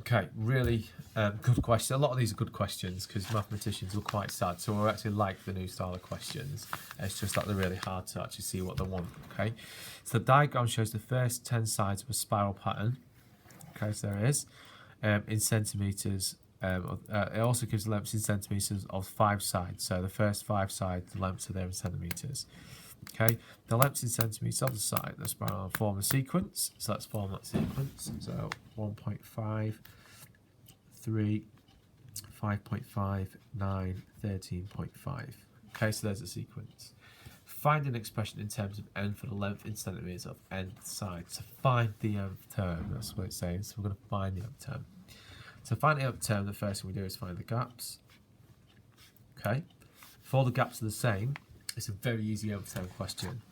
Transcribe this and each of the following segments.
Okay, really good question. A lot of these are good questions because mathematicians were quite sad. So I actually like the new style of questions. It's just that they're really hard to actually see what they want. Okay, so the diagram shows the first 10 sides of a spiral pattern. Okay, so there is in centimeters. It also gives lengths in centimeters of 5 sides. So the first 5 sides, the lengths are there in centimeters. Okay, the lengths in centimeters of the side, the spiral form a sequence. So let's form that sequence. So 1.5, 3, 5.5, 9, 13.5. Okay, so there's a sequence. Find an expression in terms of n for the length in centimeters of nth side. So find the nth term, that's what it's saying. So we're going to find the nth term. To find the nth term, the first thing we do is find the gaps. Okay, if all the gaps are the same, it's a very easy nth term question.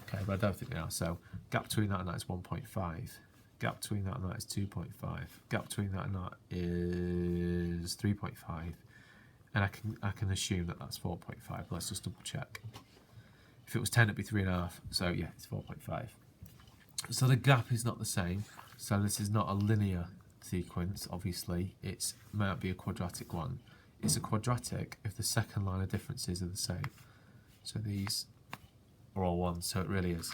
Okay, but I don't think they are. So gap between that and that is 1.5. Gap between that and that is 2.5. Gap between that and that is 3.5. And I can assume that that's 4.5. Let's just double check. If it was 10, it'd be 3.5. So yeah, it's 4.5. So the gap is not the same. So this is not a linear sequence, obviously. It might be a quadratic one. It's a quadratic if the second line of differences are the same. So these are all ones, so it really is.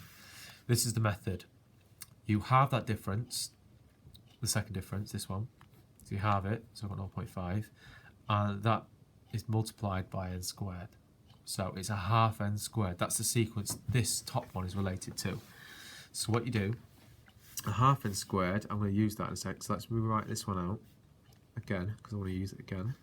This is the method. You have that difference, the second difference, this one. So you have it, so I've got 0.5, and that is multiplied by n squared. So it's a half n squared. That's the sequence this top one is related to. So what you do, a half n squared, I'm going to use that in a sec. So let's write this one out again, because I want to use it again.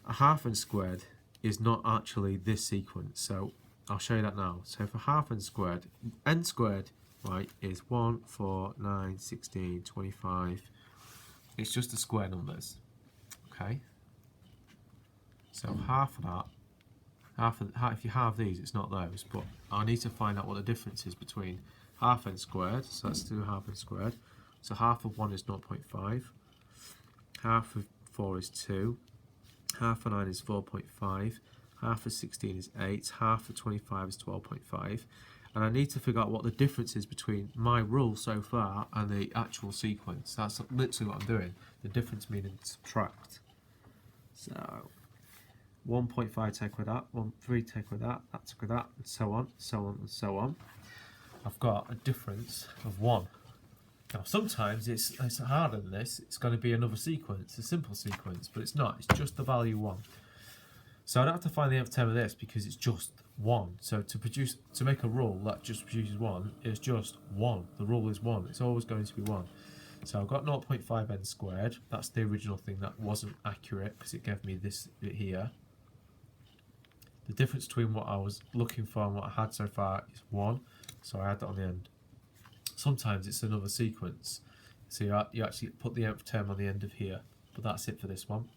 A half n squared is not actually this sequence, so I'll show you that now. So for half n squared, right, is 1, 4, 9, 16, 25. It's just the square numbers, okay? So half of that, if you halve these, it's not those, but I need to find out what the difference is between half n squared, so let's do half n squared. So half of 1 is 0.5, half of 4 is 2, half of 9 is 4.5, half of 16 is 8, half of 25 is 12.5, and I need to figure out what the difference is between my rule so far and the actual sequence. That's literally what I'm doing. The difference meaning subtract. So 1.5 take with that, 3 take with that, that took with that, and so on, so on, and so on. I've got a difference of 1. Now sometimes it's harder than this. It's going to be another sequence, a simple sequence, but it's not. It's just the value 1. So I don't have to find the nth term of this because it's just 1. So to make a rule that just produces 1 is just 1. The rule is 1. It's always going to be 1. So I've got 0.5 n squared. That's the original thing that wasn't accurate because it gave me this bit here. The difference between what I was looking for and what I had so far is 1. So I add that on the end. Sometimes it's another sequence. So you actually put the nth term on the end of here. But that's it for this one.